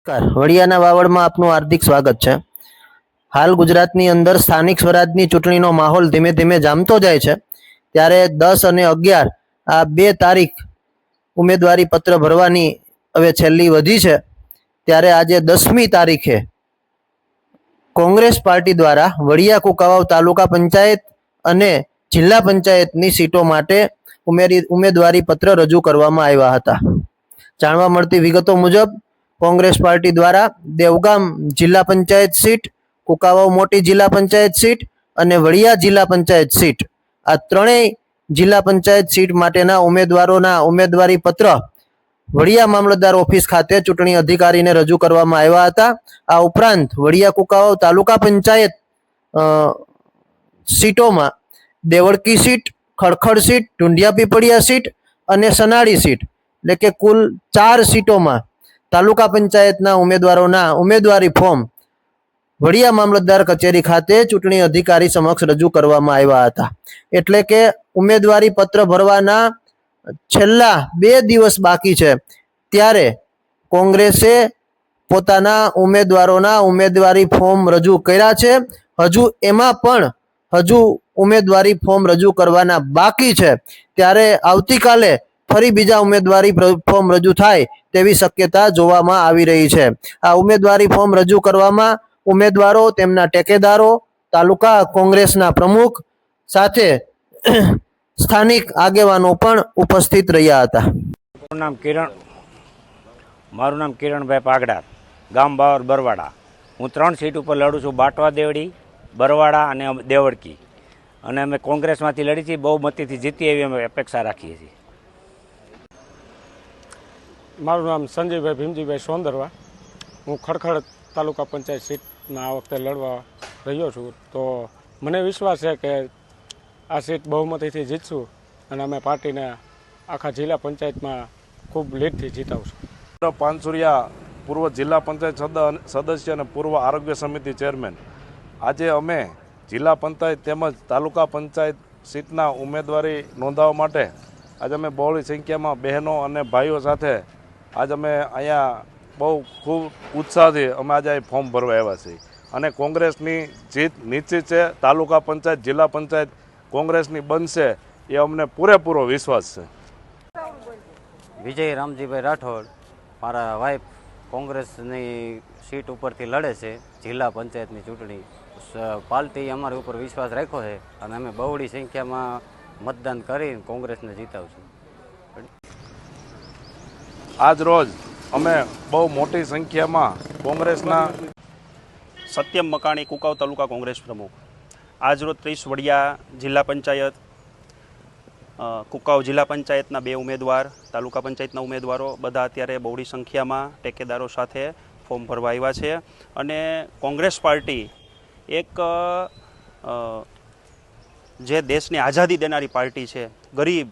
વડિયાના વાવડમાં આપનું હાર્દિક સ્વાગત છે। હાલ ગુજરાતની અંદર સ્થાનિક સ્વરાજની ચૂંટણીનો માહોલ ધીમે ધીમે જામતો જાય છે, ત્યારે 10 અને 11 આ 2 તારીખ ઉમેદવારી પત્ર ભરવાની હવે છેલ્લી વધી છે। ત્યારે આજે 10મી તારીખે કોંગ્રેસ પાર્ટી દ્વારા વડિયા કુકાવાવ તાલુકા પંચાયત અને જિલ્લા પંચાયતની સીટો માટે ઉમેદવારી પત્ર રજૂ કરવામાં આવ્યા હતા। જાણવા મળતી વિગતો મુજબ કોંગ્રેસ પાર્ટી द्वारा देवगाम जिला पंचायत सीट, कुकावाव मोटी जिला पंचायत सीट और वड़िया जिला पंचायत सीट आ त्रणेय जिला पंचायत सीट माटेना उम्मीदवारोना उम्मीदवारी पत्र वड़िया मामलतदार ऑफिस खाते चूंटणी अधिकारी ने रजू करवामां आव्या हता। आ उपरांत वड़िया कुकावाव तालुका पंचायत सीटों में देवड़की सीट, खड़खड़ सीट, ढूंढिया पीपड़िया सीट और सनाड़ी सीट એટલે કે કુલ 4 सीटों तालुका पंचायतना उम्मीदवारोना उम्मीदवारी फॉर्म वड़िया मामलतदार कचेरी खाते चूंटणी अधिकारी समक्ष रजू करवामां आव्या हता। एटले के उम्मीदवारी पत्र भरवाना छेल्ला 2 दिवस बाकी छे, त्यारे कोंग्रेसे पोताना उम्मीदवारोना उम्मीदवारी फॉर्म रजू कर्या छे। हजू एमां पण हजू उम्मीदवारी फॉर्म रजू करवाना बाकी छे, त्यारे आवतीकाले फरी बीजा उम्मीदवारी फॉर्म रजू थाय तेवी शक्यता जोवामां आवी रही छे। आ उम्मीदवारी फॉर्म रजू करवामां उम्मीदवारो, तेमना टेकेदारो, तालुका कोंग्रेसना प्रमुख साथे स्थानिक आगेवानो पण उपस्थित रह्या हता। मारू नाम किरण भाई पागड़ा, गाम बावर बरवाड़ा। हूँ 3 सीट पर लड़ू छूँ, बाटवा देवड़ी, बरवाड़ा और देवड़की। अने अमे कोंग्रेस में लड़ी थी, बहुमती जीती एवी अमे अपेक्षा राखीए छीए। मारू नाम संजय भाई भीमजीभाई सोंदरवा। हूँ खड़खड़ तालुका पंचायत सीट में आ वखते लड़वा रह्यो छूँ, तो मने विश्वास है कि आ सीट बहुमती थी जीतशुं अने अमे पार्टी ने आखा जिला पंचायत में खूब लीड थी जीतावशुं। पानसुरिया पूर्व जिला पंचायत सदस्य और पूर्व आरोग्य समिति चेरमेन, आज अमे जिला पंचायत तेमज तालुका पंचायत सीटना उम्मीदवारी नोंधावा माटे आज अमे बहोળી संख्यामां बहनों और भाईओ साथे आज अमे अहींया बहु खूब उत्साहथी अमे आज फॉर्म भरवा आव्या छीए अने कोंग्रेसनी जीत निश्चित छे। तालुका पंचायत जिला पंचायत कोंग्रेसनी बनशे ए अमने पूरेपूरो विश्वास छे। विजय रामजीभाई राठौड़ मारा वाइफ कोंग्रेसनी सीट उपरथी लड़े छे जिला पंचायतनी चूंटणी। पार्टी अमारी उपर विश्वास राख्यो है और अमे बहुड़ी संख्या में मतदान करी कांग्रेस ने जीतावशुं। आज रोज अमे बहु मोटी संख्या में कोंग्रेसना सत्यम मकाणी कुकाव तालुका कांग्रेस प्रमुख। आज रोज 30 वड़िया जिला पंचायत, कुकाव जिला पंचायतना 2 उम्मीदवार, तालुका पंचायतना उम्मीदवारों बधा अत्यारे बहुड़ी संख्या में टेकेदारों साथे फॉर्म भरवा आव्या छे। अने कांग्रेस पार्टी एक जे देशने आज़ादी देनारी पार्टी है, गरीब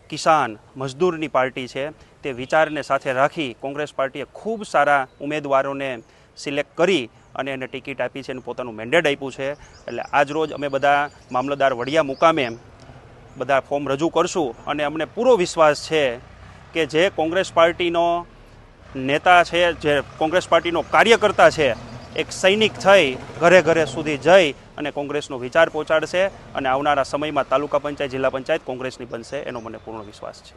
किसान मजदूरनी पार्टी है, ते विचारने साथे राखी कांग्रेस पार्टीए खूब सारा उम्मीदवारों ने सिलेक्ट करी अने एने टिकिट आपी छे, पोतानुं मेन्डेट आप्युं छे। एटले आज रोज अमे बधा मामलतदार वड़िया मुकामे बधा फॉर्म रजू करशुं अने अमने पूरो विश्वास है कि जे कांग्रेस पार्टीनो नेता है, जे कांग्रेस पार्टीनो कार्यकर्ता है, एक सैनिक थई घरे घरे सुधी जई अने कांग्रेसनो विचार पहोंचाडशे अने आवनारा समयमां तालुका पंचायत जिला पंचायत कांग्रेसनी बनशे एनो मने पूर्ण विश्वास छे।